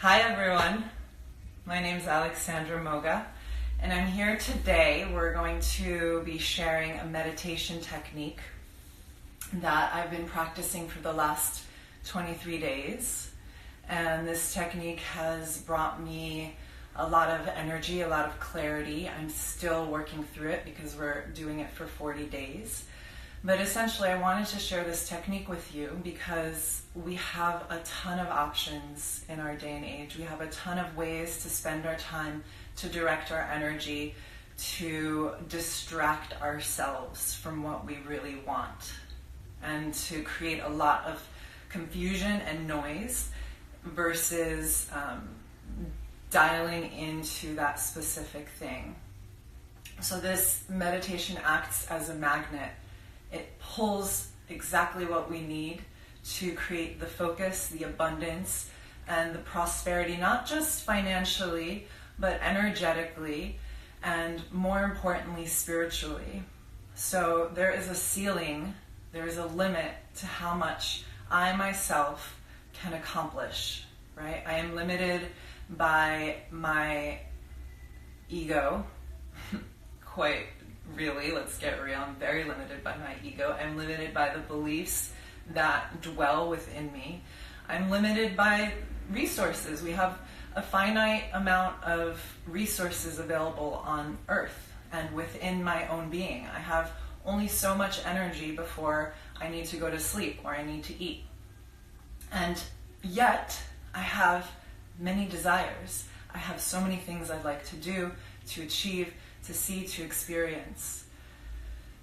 Hi everyone, my name is Alexandra Moga, and I'm here today. We're going to be sharing a meditation technique that I've been practicing for the last 23 days. And this technique has brought me a lot of energy, a lot of clarity. I'm still working through it because we're doing it for 40 days. But essentially, I wanted to share this technique with you because we have a ton of options in our day and age. We have a ton of ways to spend our time, to direct our energy, to distract ourselves from what we really want, and to create a lot of confusion and noise versus dialing into that specific thing. So this meditation acts as a magnet. It pulls exactly what we need to create the focus, the abundance, and the prosperity, not just financially, but energetically, and more importantly, spiritually. So there is a ceiling, there is a limit to how much I myself can accomplish, right? I am limited by my ego, quite really, let's get real. I'm very limited by my ego. I'm limited by the beliefs that dwell within me. I'm limited by resources. We have a finite amount of resources available on earth and within my own being. I have only so much energy before I need to go to sleep or I need to eat. And yet, I have many desires. I have so many things I'd like to do, to achieve, to see, to experience.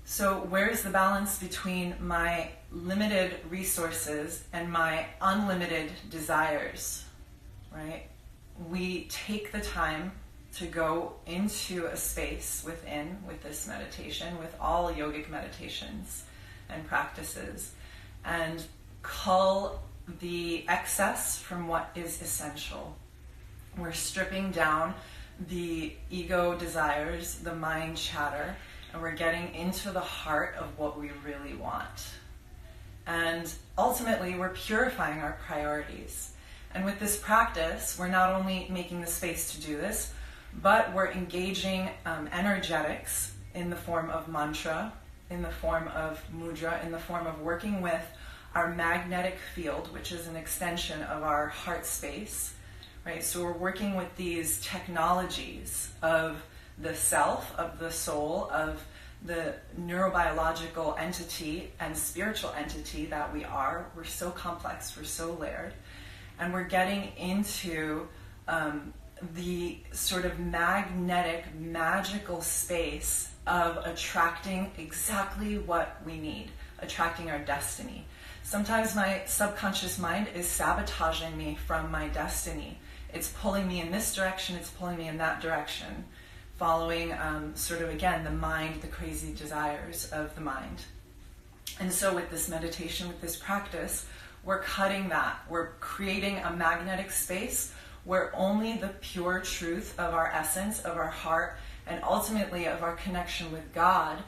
So where's the balance between my limited resources and my unlimited desires, right? We take the time to go into a space within, with this meditation, with all yogic meditations and practices, and cull the excess from what is essential. We're stripping down the ego desires, the mind chatter, and we're getting into the heart of what we really want. And ultimately, we're purifying our priorities. And with this practice, we're not only making the space to do this, but we're engaging energetics in the form of mantra, in the form of mudra, in the form of working with our magnetic field, which is an extension of our heart space. Right, so we're working with these technologies of the self, of the soul, of the neurobiological entity and spiritual entity that we are. We're so complex, we're so layered. And we're getting into the sort of magnetic, magical space of attracting exactly what we need, attracting our destiny. Sometimes my subconscious mind is sabotaging me from my destiny. It's pulling me in this direction, it's pulling me in that direction, following sort of, again, the mind, the crazy desires of the mind. And so with this meditation, with this practice, we're cutting that. We're creating a magnetic space where only the pure truth of our essence, of our heart, and ultimately of our connection with God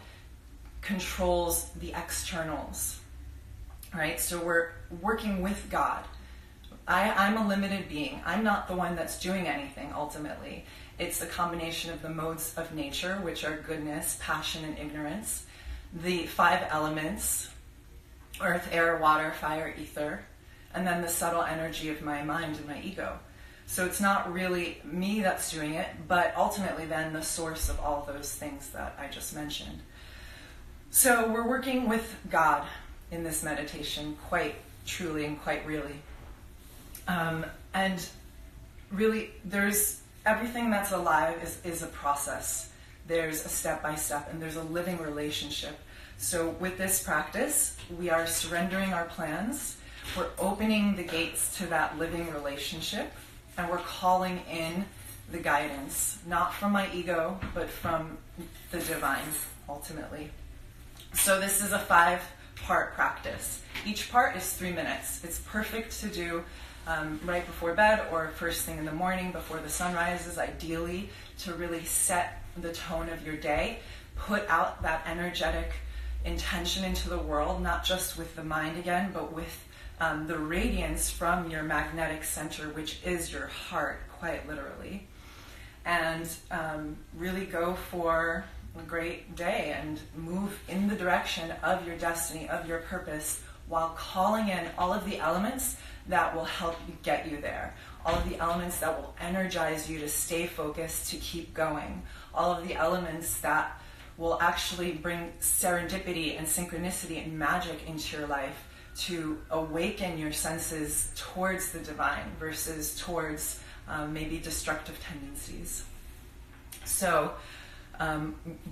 controls the externals, right? So we're working with God. I'm a limited being. I'm not the one that's doing anything, ultimately. It's the combination of the modes of nature, which are goodness, passion, and ignorance. The 5 elements, earth, air, water, fire, ether, and then the subtle energy of my mind and my ego. So it's not really me that's doing it, but ultimately then the source of all those things that I just mentioned. So we're working with God in this meditation quite truly and quite really. And really, there's everything that's alive is a process. There's a step-by-step, and there's a living relationship. So with this practice, we are surrendering our plans. We're opening the gates to that living relationship, and we're calling in the guidance, not from my ego, but from the divine, ultimately. So this is a 5-part practice. Each part is 3 minutes. It's perfect to do right before bed or first thing in the morning before the sun rises, ideally, to really set the tone of your day, put out that energetic intention into the world, not just with the mind again, but with the radiance from your magnetic center, which is your heart, quite literally, and really go for a great day and move in the direction of your destiny, of your purpose, while calling in all of the elements that will help you get you there, all of the elements that will energize you to stay focused, to keep going, all of the elements that will actually bring serendipity and synchronicity and magic into your life, to awaken your senses towards the divine versus towards maybe destructive tendencies. So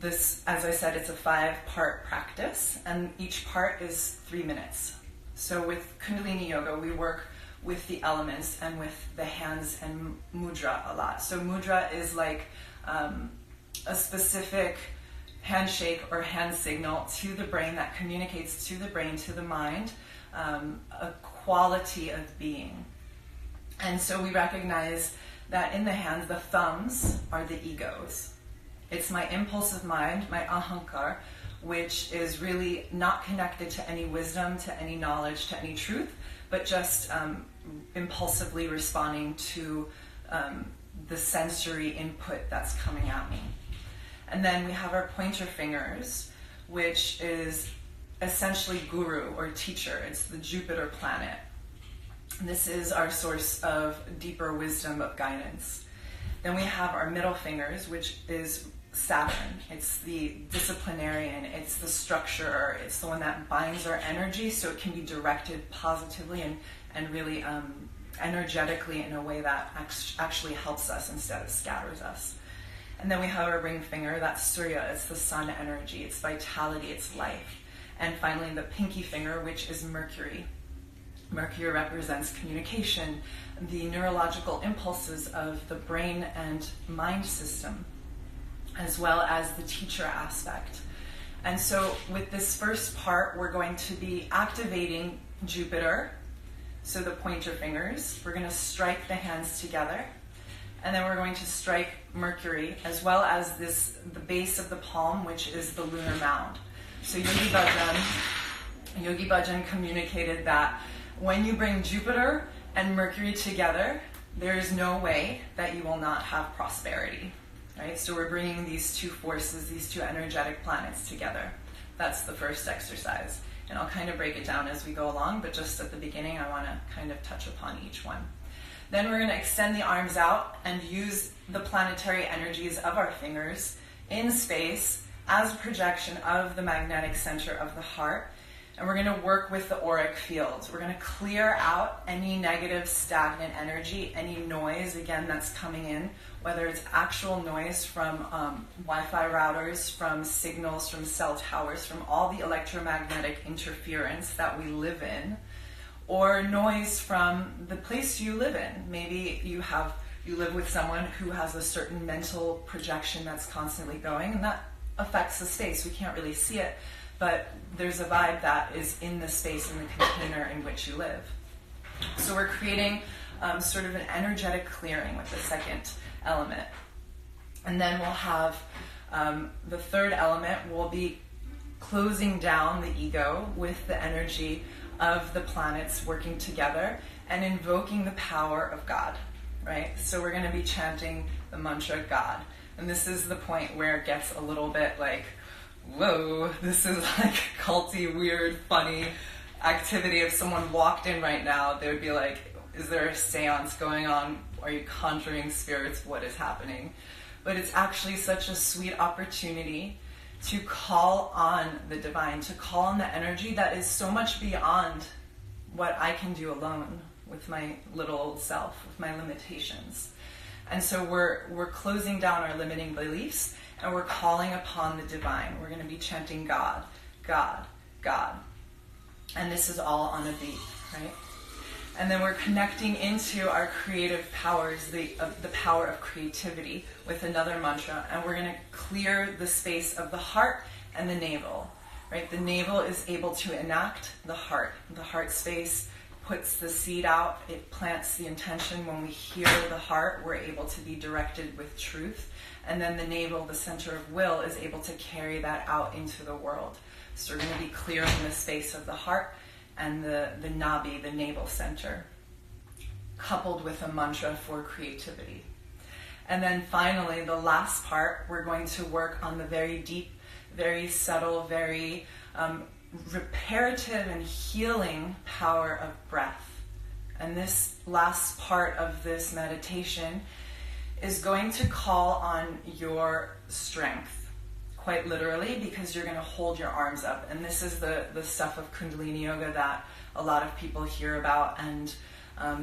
this, as I said, it's a 5-part practice, and each part is 3 minutes. So with Kundalini Yoga, we work with the elements and with the hands and mudra a lot. So mudra is like a specific handshake or hand signal to the brain that communicates to the brain, to the mind, a quality of being. And so we recognize that in the hands, the thumbs are the egos. It's my impulsive mind, my ahankar, which is really not connected to any wisdom, to any knowledge, to any truth, but just impulsively responding to the sensory input that's coming at me. And then we have our pointer fingers, which is essentially guru or teacher. It's the Jupiter planet. This is our source of deeper wisdom, of guidance. Then we have our middle fingers, which is Saturn. It's the disciplinarian, it's the structurer, it's the one that binds our energy so it can be directed positively and really energetically in a way that actually helps us instead of scatters us. And then we have our ring finger, that's Surya, it's the sun energy, it's vitality, it's life. And finally the pinky finger, which is Mercury. Mercury represents communication, the neurological impulses of the brain and mind system, as well as the teacher aspect. And so with this first part, we're going to be activating Jupiter, so the pointer fingers. We're going to strike the hands together, and then we're going to strike Mercury, as well as the base of the palm, which is the lunar mound. So Yogi Bhajan communicated that when you bring Jupiter and Mercury together, there is no way that you will not have prosperity. Right? So we're bringing these two forces, these two energetic planets together. That's the first exercise. And I'll kind of break it down as we go along, but just at the beginning I want to kind of touch upon each one. Then we're going to extend the arms out and use the planetary energies of our fingers in space as a projection of the magnetic center of the heart. And we're going to work with the auric field. We're going to clear out any negative, stagnant energy, any noise, again, that's coming in, whether it's actual noise from Wi-Fi routers, from signals, from cell towers, from all the electromagnetic interference that we live in, or noise from the place you live in. Maybe you live with someone who has a certain mental projection that's constantly going, and that affects the space. We can't really see it, but there's a vibe that is in the space, in the container in which you live. So we're creating sort of an energetic clearing with the second element. And then we'll have the third element, we'll be closing down the ego with the energy of the planets working together and invoking the power of God, right? So we're going to be chanting the mantra God. And this is the point where it gets a little bit like, whoa, this is like culty, weird, funny activity. If someone walked in right now, they would be like, is there a seance going on? Are you conjuring spirits? What is happening? But it's actually such a sweet opportunity to call on the divine, to call on the energy that is so much beyond what I can do alone with my little old self, with my limitations. And so we're closing down our limiting beliefs, and we're calling upon the divine. We're going to be chanting God, God, God. And this is all on a beat, right? And then we're connecting into our creative powers, the power of creativity with another mantra. And we're going to clear the space of the heart and the navel, right? The navel is able to enact the heart. The heart space puts the seed out. It plants the intention. When we hear the heart, we're able to be directed with truth. And then the navel, the center of will, is able to carry that out into the world. So we're going to be clearing the space of the heart and the nabi, the navel center, coupled with a mantra for creativity. And then finally, the last part, we're going to work on the very deep, very subtle, very reparative and healing power of breath. And this last part of this meditation is going to call on your strength, quite literally, because you're going to hold your arms up. And this is the stuff of Kundalini Yoga that a lot of people hear about and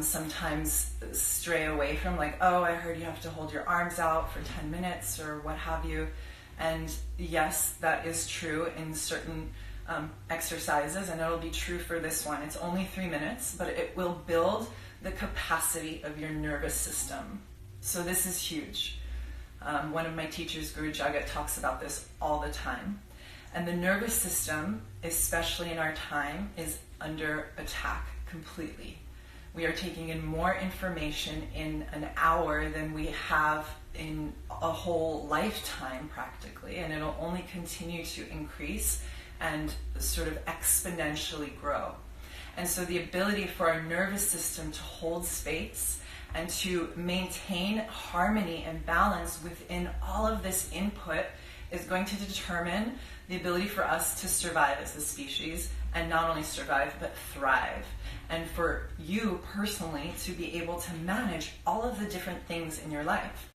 sometimes stray away from, like, oh, I heard you have to hold your arms out for 10 minutes or what have you. And yes, that is true in certain exercises, and it'll be true for this one. It's only 3 minutes, but it will build the capacity of your nervous system. So this is huge. One of my teachers, Guru Jagat, talks about this all the time. And the nervous system, especially in our time, is under attack completely. We are taking in more information in an hour than we have in a whole lifetime practically, and it'll only continue to increase and sort of exponentially grow. And so the ability for our nervous system to hold space and to maintain harmony and balance within all of this input is going to determine the ability for us to survive as a species, and not only survive, but thrive. And for you personally to be able to manage all of the different things in your life.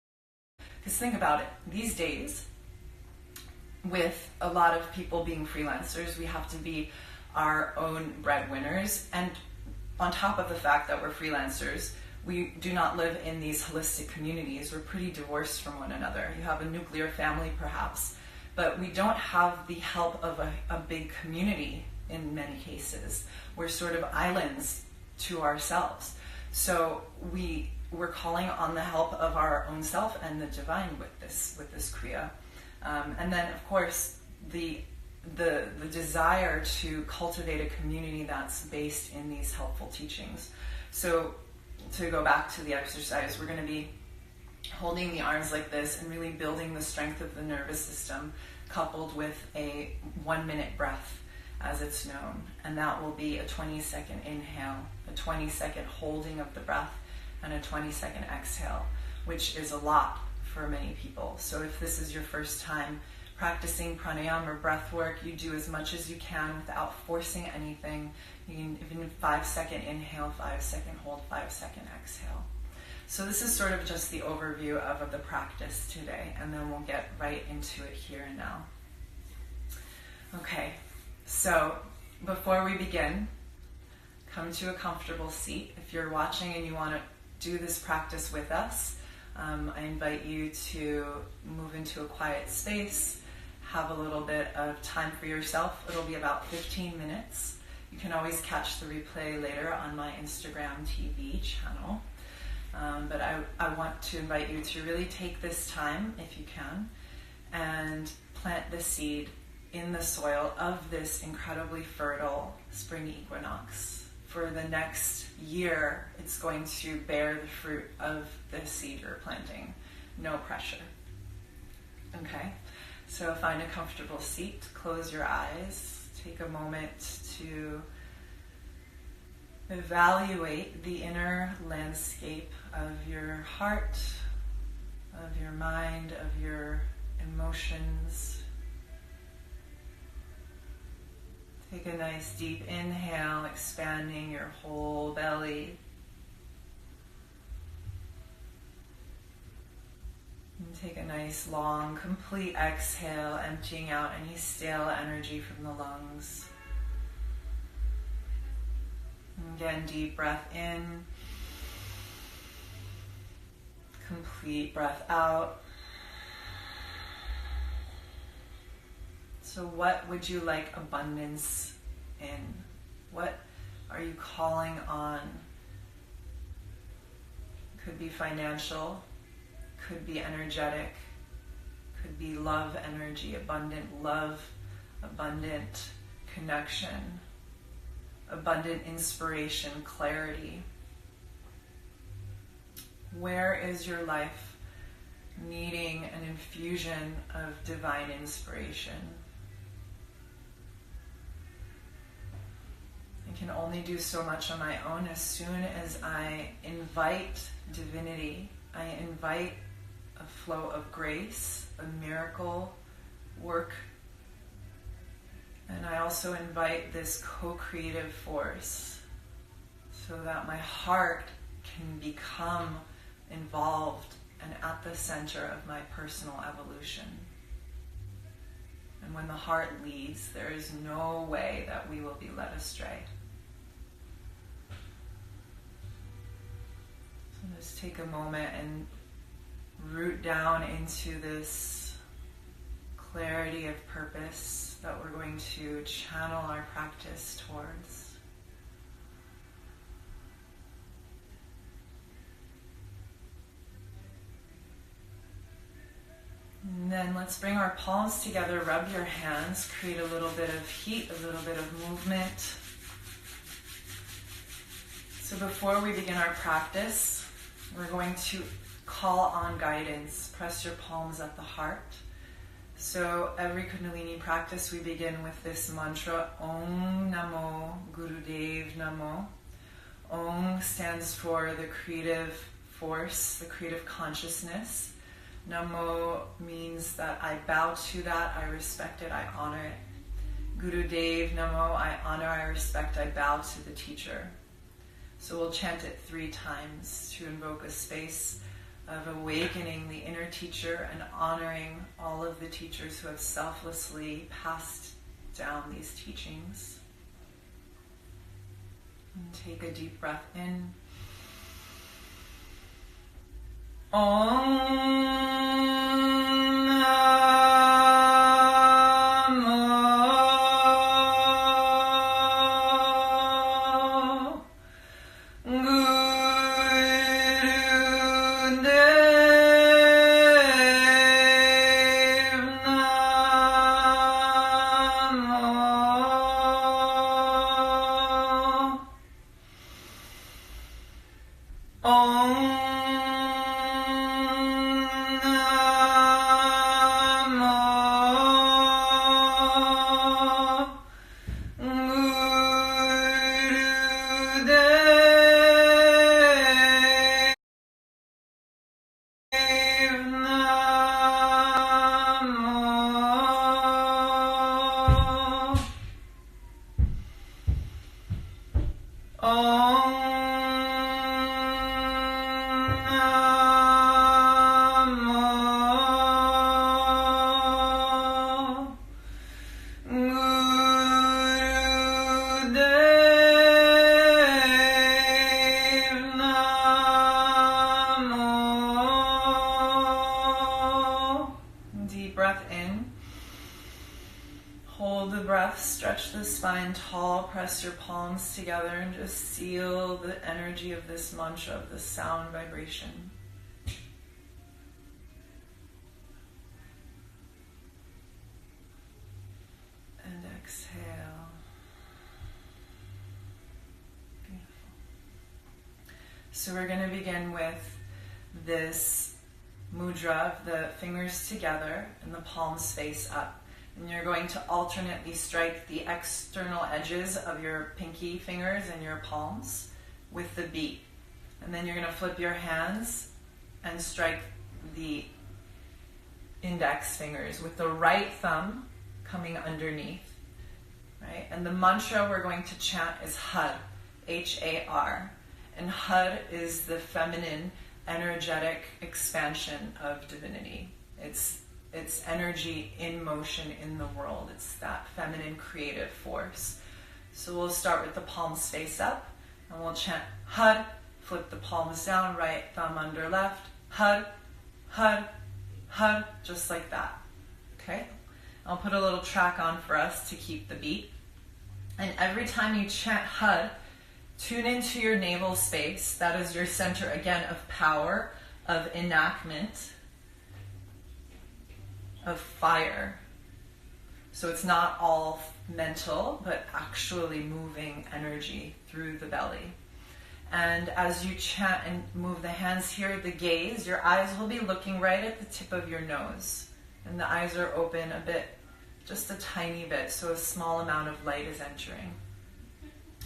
Because think about it, these days, with a lot of people being freelancers, we have to be our own breadwinners. And on top of the fact that we're freelancers, we do not live in these holistic communities. We're pretty divorced from one another. You have a nuclear family perhaps, but we don't have the help of a big community in many cases. We're sort of islands to ourselves. So we're calling on the help of our own self and the divine with this Kriya. And then, of course, the desire to cultivate a community that's based in these helpful teachings. So to go back to the exercise, we're going to be holding the arms like this and really building the strength of the nervous system, coupled with a 1-minute breath, as it's known. And that will be a 20-second inhale, a 20-second holding of the breath, and a 20-second exhale, which is a lot for many people. So if this is your first time practicing pranayama or breath work, you do as much as you can without forcing anything. You can even 5-second inhale, 5-second hold, 5-second exhale. So this is sort of just the overview of the practice today, and then we'll get right into it here and now. Okay, so before we begin, come to a comfortable seat. If you're watching and you want to do this practice with us, I invite you to move into a quiet space, have a little bit of time for yourself. It'll be about 15 minutes. You can always catch the replay later on my Instagram TV channel. But I want to invite you to really take this time, if you can, and plant the seed in the soil of this incredibly fertile spring equinox. For the next year, it's going to bear the fruit of the seed you're planting. No pressure. Okay? So find a comfortable seat, close your eyes, take a moment to evaluate the inner landscape of your heart, of your mind, of your emotions. Take a nice deep inhale, expanding your whole belly. And take a nice, long, complete exhale, emptying out any stale energy from the lungs. And again, deep breath in. Complete breath out. So what would you like abundance in? What are you calling on? Could be financial, could be energetic, could be love energy, abundant love, abundant connection, abundant inspiration, clarity. Where is your life needing an infusion of divine inspiration? can only do so much on my own. As soon as I invite divinity, I invite a flow of grace, a miracle work, and I also invite this co-creative force so that my heart can become involved and at the center of my personal evolution. And when the heart leads, there is no way that we will be led astray. So just take a moment and root down into this clarity of purpose that we're going to channel our practice towards. And then let's bring our palms together, rub your hands, create a little bit of heat, a little bit of movement. So before we begin our practice, we're going to call on guidance. Press your palms at the heart. So every Kundalini practice, we begin with this mantra, Om Namo Gurudev Namo. Om stands for the creative force, the creative consciousness. Namo means that I bow to that, I respect it, I honor it. Gurudev Namo, I honor, I respect, I bow to the teacher. So we'll chant it 3 times to invoke a space of awakening the inner teacher and honoring all of the teachers who have selflessly passed down these teachings. And take a deep breath in. Stretch the spine tall, press your palms together and just seal the energy of this mantra, of the sound vibration. And exhale. Beautiful. So we're going to begin with this mudra of the fingers together and the palms face up. And you're going to alternately strike the external edges of your pinky fingers and your palms with the beat. And then you're going to flip your hands and strike the index fingers with the right thumb coming underneath. Right? And the mantra we're going to chant is Har, H-A-R. And Har is the feminine, energetic expansion of divinity. It's energy in motion in the world. It's that feminine creative force. So we'll start with the palms face up, and we'll chant Har, flip the palms down, right thumb under left, Har, Har, Har, just like that. Okay? I'll put a little track on for us to keep the beat. And every time you chant Har, tune into your navel space. That is your center, again, of power, of enactment, of fire. So it's not all mental, but actually moving energy through the belly. And as you chant and move the hands here, the gaze, your eyes will be looking right at the tip of your nose. And the eyes are open a bit, just a tiny bit, so a small amount of light is entering.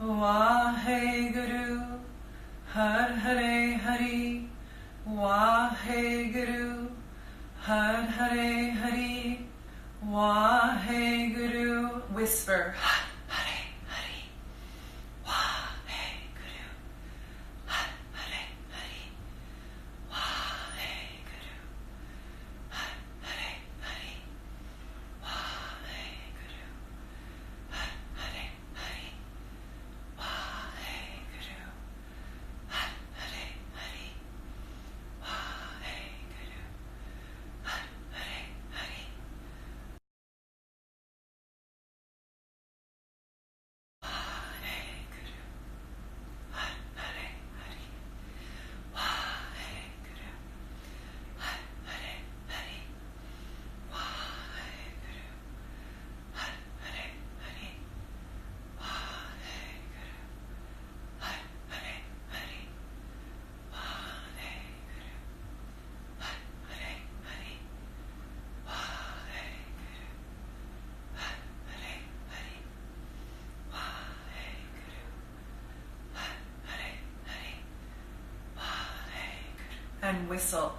Vaheguru, Har Hare Hari, Vaheguru, Har Hare Hari, Vaheguru. Whisper, Har Hare Hari, Vaheguru, Har Hare Hari, Vaheguru, Har Hare Hari, Vaheguru, Har Hare Hari, Vaheguru, Har Hare Hari, Vaheguru, Har Hare Hari, Vaheguru, Har Hare Hari, Vaheguru, Har Hare Hari, Vaheguru, Har Hare Hari, Vaheguru, Har Hare Hari, Vaheguru, Har Hare Hari, Vaheguru, Har Hare Hari, Vaheguru, Har Hare Hari, Vaheguru. And whistle.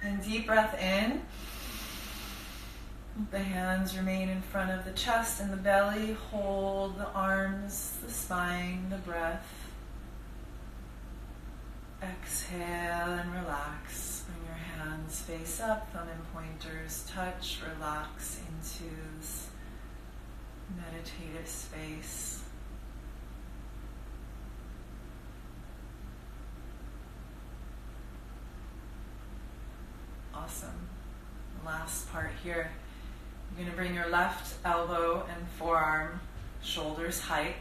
And deep breath in. The hands remain in front of the chest and the belly. Hold the arms, the spine, the breath. Exhale and relax. Bring your hands face up, thumb and pointers touch. Relax into this meditative space. Awesome. Last part here. You're going to bring your left elbow and forearm shoulders height.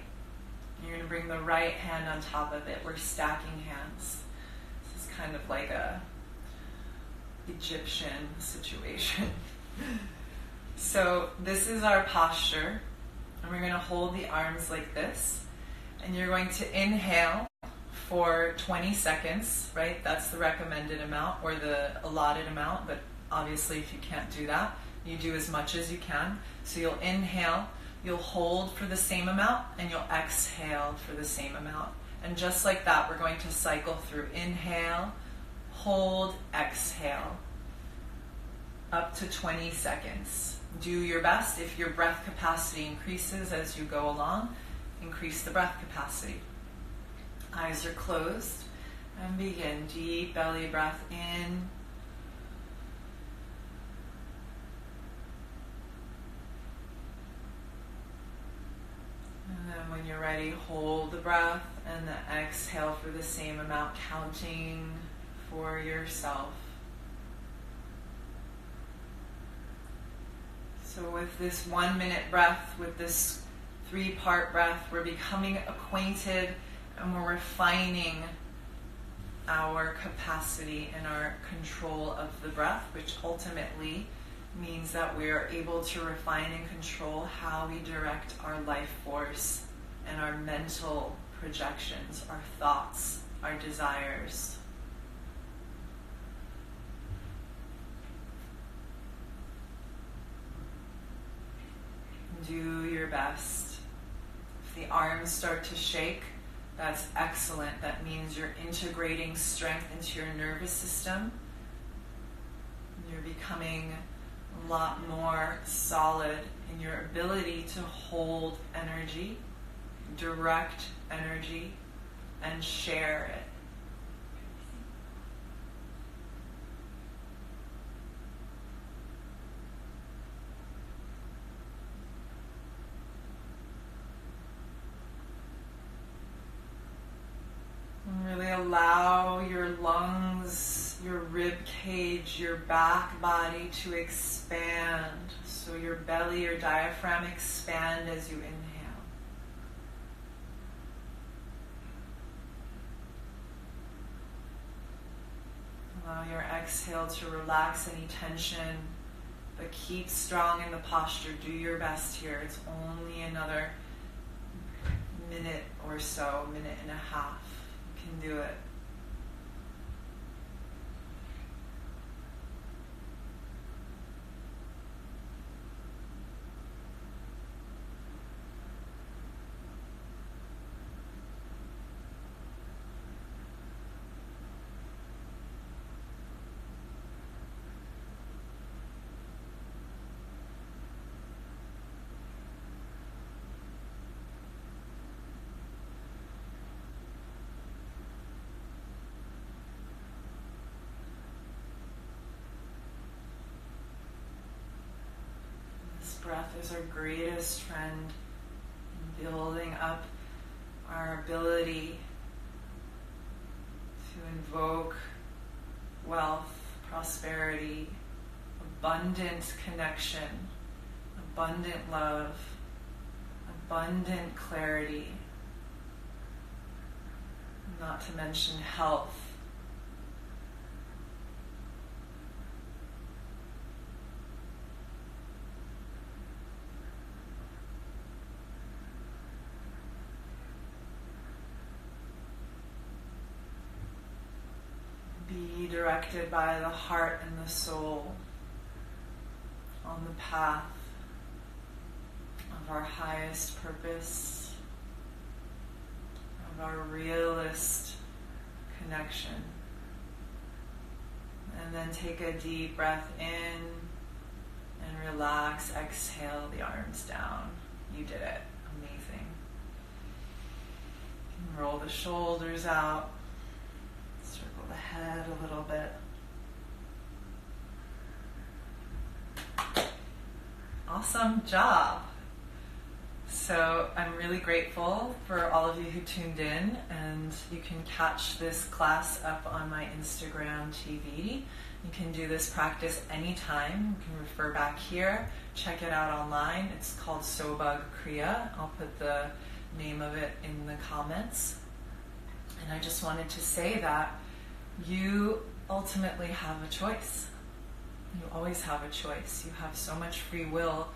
You're going to bring the right hand on top of it. We're stacking hands. This is kind of like a Egyptian situation. So this is our posture. And we're going to hold the arms like this. And you're going to inhale for 20 seconds, right? That's the recommended amount or the allotted amount, but obviously if you can't do that, you do as much as you can. So you'll inhale, you'll hold for the same amount, and you'll exhale for the same amount. And just like that, we're going to cycle through inhale, hold, exhale, up to 20 seconds. Do your best. If your breath capacity increases as you go along, increase the breath capacity. Eyes are closed, and begin. Deep belly breath in. And then when you're ready, hold the breath and then exhale for the same amount, counting for yourself. So with this 1 minute breath, with this 3-part breath, we're becoming acquainted and we're refining our capacity and our control of the breath, which ultimately means that we are able to refine and control how we direct our life force and our mental projections, our thoughts, our desires. Do your best. If the arms start to shake, that's excellent. That means you're integrating strength into your nervous system. You're becoming a lot more solid in your ability to hold energy, direct energy, and share it. And really allow your lungs, your rib cage, your back body to expand. So your belly, your diaphragm expand as you inhale. Allow your exhale to relax any tension, but keep strong in the posture. Do your best here. It's only another minute or so, minute and a half. You can do it. Breath is our greatest friend in building up our ability to invoke wealth, prosperity, abundant connection, abundant love, abundant clarity, not to mention health. Be directed by the heart and the soul on the path of our highest purpose, of our realist connection. And then take a deep breath in and relax. Exhale the arms down. You did it. Amazing. Roll the shoulders out. Circle the head a little bit. Awesome job. So I'm really grateful for all of you who tuned in, and you can catch this class up on my Instagram TV. You can do this practice anytime. You can refer back here, check it out online. It's called Sobagh Kriya. I'll put the name of it in the comments. And I just wanted to say that you ultimately have a choice. You always have a choice. You have so much free will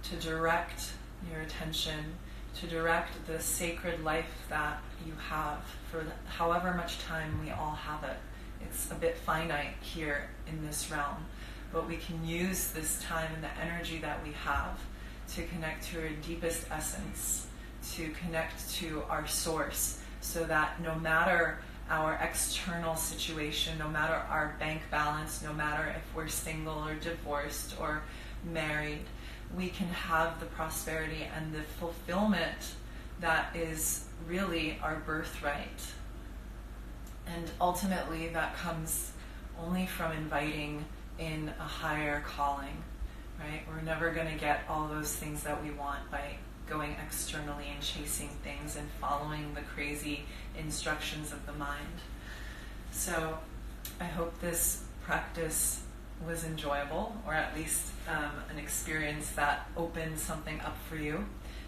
to direct your attention, to direct the sacred life that you have for however much time we all have it. It's a bit finite here in this realm, but we can use this time and the energy that we have to connect to our deepest essence, to connect to our source, so that no matter our external situation, no matter our bank balance, no matter if we're single or divorced or married, we can have the prosperity and the fulfillment that is really our birthright. And ultimately that comes only from inviting in a higher calling, right? We're never going to get all those things that we want by going externally and chasing things and following the crazy instructions of the mind. So I hope this practice was enjoyable, or at least an experience that opened something up for you.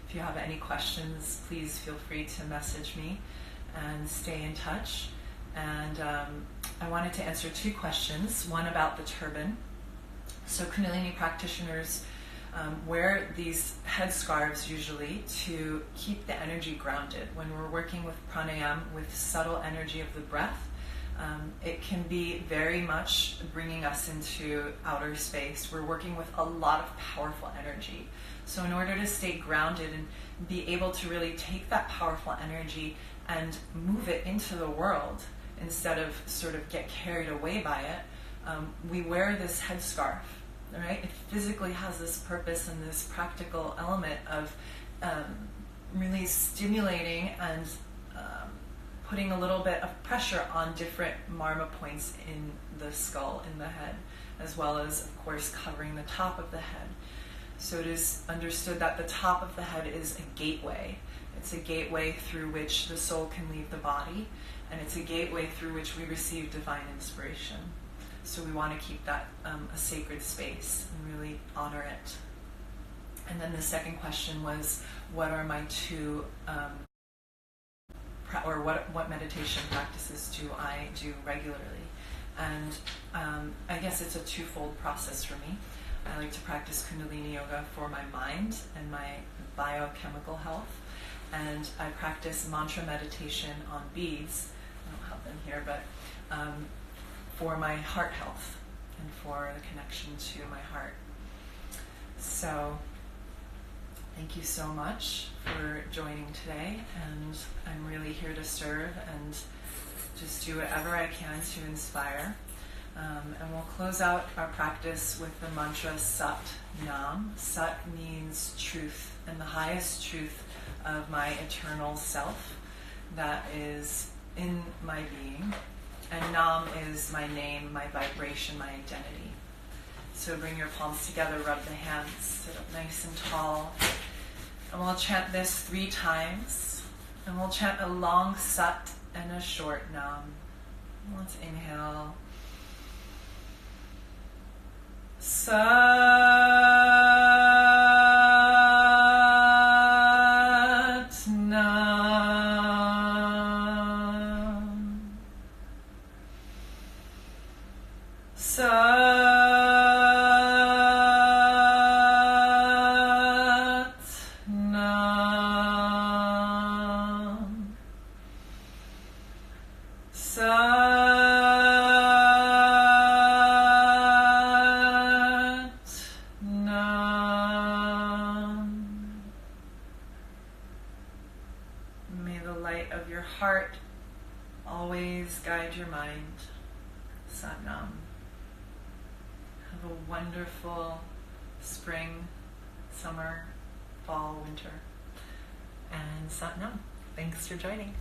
If you have any questions, please feel free to message me and stay in touch. And I wanted to answer two questions, one about the turban. So Kundalini practitioners wear these headscarves usually to keep the energy grounded. When we're working with pranayama, with subtle energy of the breath, it can be very much bringing us into outer space. We're working with a lot of powerful energy. So in order to stay grounded and be able to really take that powerful energy and move it into the world instead of sort of get carried away by it, we wear this headscarf. right? It physically has this purpose and this practical element of really stimulating and putting a little bit of pressure on different marma points in the skull, in the head, as well as, of course, covering the top of the head. So it is understood that the top of the head is a gateway. It's a gateway through which the soul can leave the body, and it's a gateway through which we receive divine inspiration. So we want to keep that a sacred space and really honor it. And then the second question was, what are my two, what meditation practices do I do regularly? And I guess it's a twofold process for me. I like to practice Kundalini Yoga for my mind and my biochemical health. And I practice mantra meditation on beads. I don't have them here, but for my heart health and for the connection to my heart. So thank you so much for joining today, and I'm really here to serve and just do whatever I can to inspire. And we'll close out our practice with the mantra Sat Nam. Sat means truth, and the highest truth of my eternal self that is in my being. And Nam is my name, my vibration, my identity. So bring your palms together, rub the hands, sit up nice and tall. And we'll chant this 3 times. And we'll chant a long Sat and a short Nam. Let's inhale. Sat Nam. Sat Nam. Sat heart always guide your mind. Sat Nam. Have a wonderful spring, summer, fall, winter. And Sat Nam. Thanks for joining.